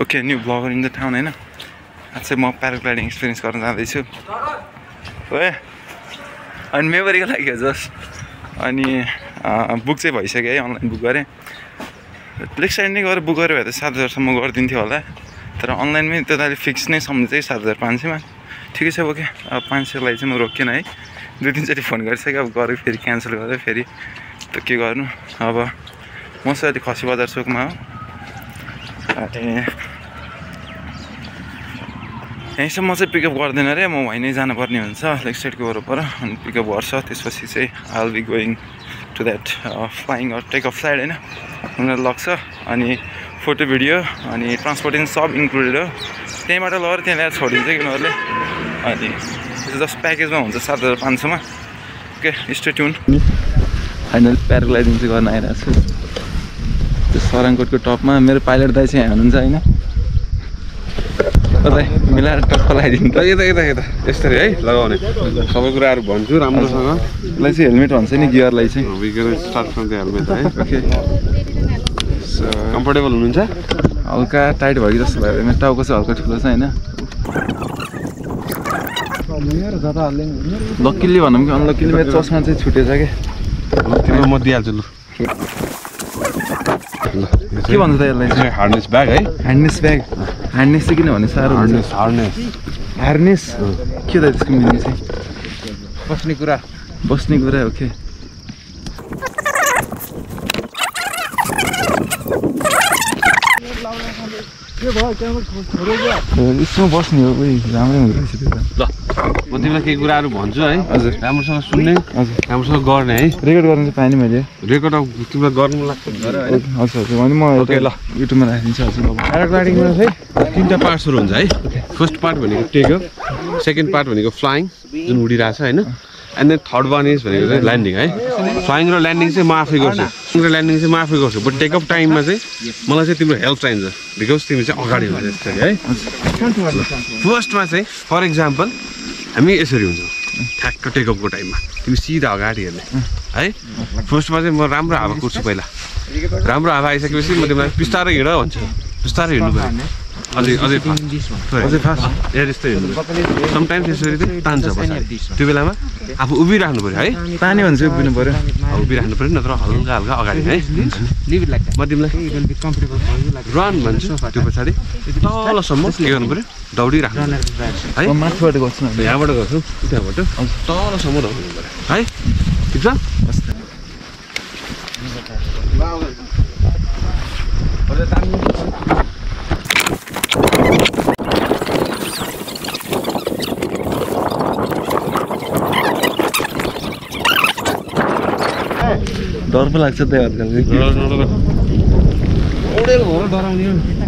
Okay, new vlogger in the town, हैन? आज चाहिँ म प्याराग्लाइडिङ एक्सपिरियन्स गर्न जाँदैछु। ओए अनि मेमोरीको लागि हो जस्ट। अनि बुक चाहिँ भइसक्यो है, अनलाइन बुक गरेँ। लेक साइड नै गएर बुक गरेर भए त 7,000 सम्म गरिदिन्थ्यो होला। तर अनलाइनमै त्यताले फिक्स नै सम्झ चाहिँ 7,500 मा। ठिकै छ ओके। अब 500 लाई चाहिँ म रोकिएन है। 2-3 चोटि फोन गरिसक्यो, अब गरे फेरि क्यान्सल गरे फेरि त के गर्नु। अब म चाहिँ अहिले खसी बजार चोकमा हो। यहीँसम्म चाहिँ पिकअप गर्दैन रे, म वहीँ नै जानुपर्ने हुन्छ लेक साइडको वरपर। अनि पिकअप गर्छ, त्यसपछि चाहिँ I will be going to that flying or take off side हैन। उनीहरू लग्छ अनि फोटो भिडियो अनि ट्रान्सपोर्टेसन सब इन्क्लुडेड हो। त्यहीँबाट लगेर त्यहाँ ल्याएर छोडिदिन्छ कि उनीहरूले। अनि त्यो जस्ट प्याकेजमा हुन्छ 7,500 मा। Okay stay tune. Final paragliding चाहिँ गर्न आइरहेको छु त्यो सराङकोटको टपमा। मेरो पाइलट दाइ चाहिँ हुनुहुन्छ होइन, मिलाएर टक्क लगाइदिनु। यता यता यता यसरी है लगाउने सबै कुराहरू भन्छु राम्रोसँग। यसलाई चाहिँ हेलमेट भन्छ नि, गियरलाई चाहिँ। स्टार्ट फ्रम द हेलमेट है। ओके कम्फर्टेबल हुनुहुन्छ? हल्का टाइट भयो कि जस्तो भयो। मेरो टाउको चाहिँ हल्का ठुलो छ होइन। लक्किली भनौँ कि अनलक्किली मेरो चस्मा चाहिँ छुटेछ क्या। म दिइहाल्छु लु। के भन्छ त यसलाई? हार्नेस ब्याग है। Harness bag. हार्नेस चाहिँ किन भने साह्रो हुन्छ? हार्नेस के त त्यसको मिनिङ चाहिँ? बस्ने कुरा। बस्ने कुरा ओके। यसमा बस्ने हो कोही राम्रै हुँदो रहेछ त्यो त। ल म तिमीलाई केही कुराहरू भन्छु है। हजुर राम्रोसँग सुन्ने, हजुर राम्रोसँग गर्ने है। रेकर्ड गर्नु चाहिँ पाएँ नि मैले। रेकर्ड अब तिमीलाई गर्नु लाग्छ हजुर हजुर भने म ओके ल युट्युबमा राखिदिन्छु हजुर। प्याराग्लाइडिङमा चाहिँ 3टा पार्ट्सहरू हुन्छ है। फर्स्ट पार्ट भनेको टेकअप, सेकेन्ड पार्ट भनेको फ्लाइङ जुन उडिरहेछ होइन, and then third one is भनेको चाहिँ ल्यान्डिङ है। फ्लाइङ र ल्यान्डिङ चाहिँ म आफै गर्छु, ल्यान्डिङ चाहिँ म आफै गर्छु। बट टेकअप टाइममा चाहिँ मलाई चाहिँ तिम्रो हेल्प चाहिन्छ, बिकज तिमी चाहिँ अगाडि हुन्छ यसरी है। फर्स्टमा चाहिँ फर इक्जाम्पल हामी यसरी हुन्छौँ ठ्याक्क टेकअपको टाइममा, तिमी सिधा अगाडि हेर्ने है। फर्स्टमा चाहिँ म राम्रो हावा कुर्छु पहिला। राम्रो हावा आइसकेपछि म तिमीलाई बिस्तारै हिँड भन्छु, बिस्तारै हिँड्नु पऱ्यो। अझै फास्ट एयर यस्तै हिँड्नु पऱ्यो। समटाइम्स यसरी चाहिँ तान्छ पछाडि, त्यो बेलामा आफू उभिराख्नु पऱ्यो है। पानी भन्छ उभिनु पऱ्यो, उभिराख्नु पऱ्यो, नत्र हल्का हल्का अगाडि है। म तिमीलाई रन भन्छु, त्यो पछाडि तलसम्म के गर्नु पऱ्यो, दौडिराख्नु है। माथिबाट गर्छु न, यहाँबाट गर्छु, त्यहाँबाट तलसम्म दौडिनु पऱ्यो है। ठिक छ। डर पो लाग्छ त्यही हल्का।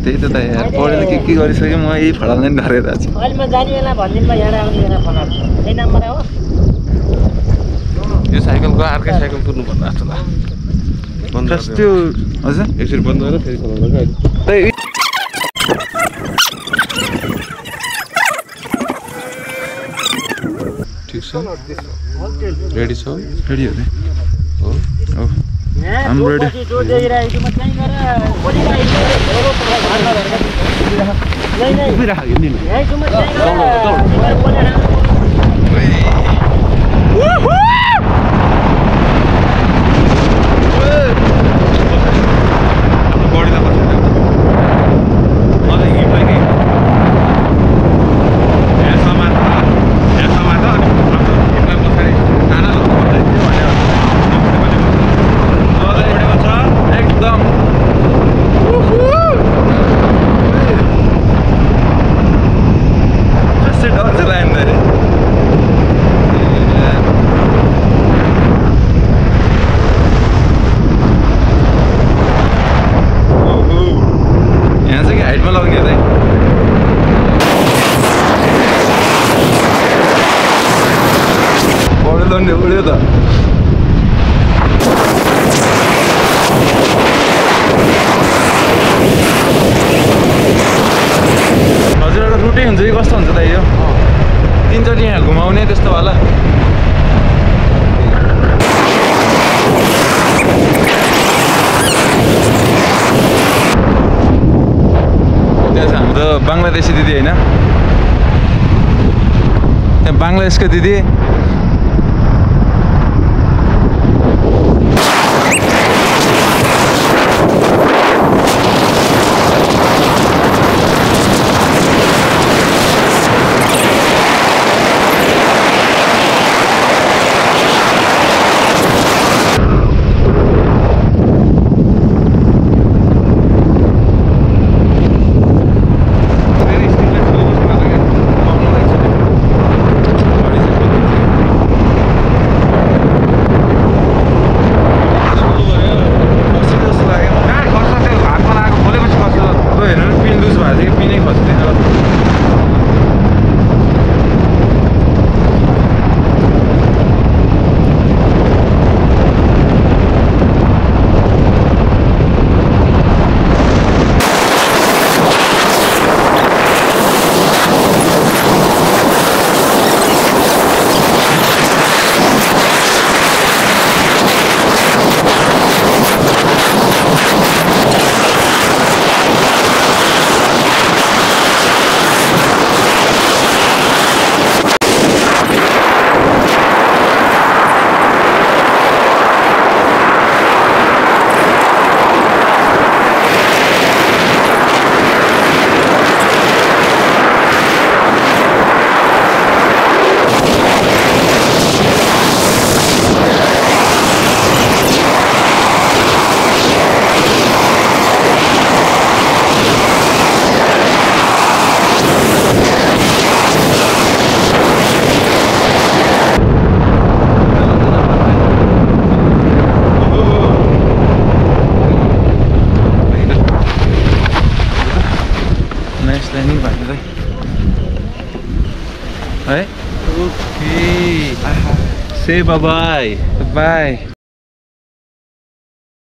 त्यही त यार, पढेर के गरिसक्यो, म यही फडाल्दै डरेर छु। यो साइकलको अर्कै साइकल कुद्नु भन्नु जस्तो लाग्छ त्यो। हजुर यसरी बन्द गरेर फेरि चलाउनु अहिले। ठिक छ, रेडी छ? रेडी हो रे। हो I'm ready. उड्यो त। हजुर एउटा रुटै हुन्छ कि कस्तो हुन्छ त यो? 3 चोटि यहाँ घुमाउने त्यस्तो होला। हाम्रो त बङ्गलादेशी दिदी होइन त्यहाँ बङ्गलादेशको दिदी Okay. Say bye-bye. Bye.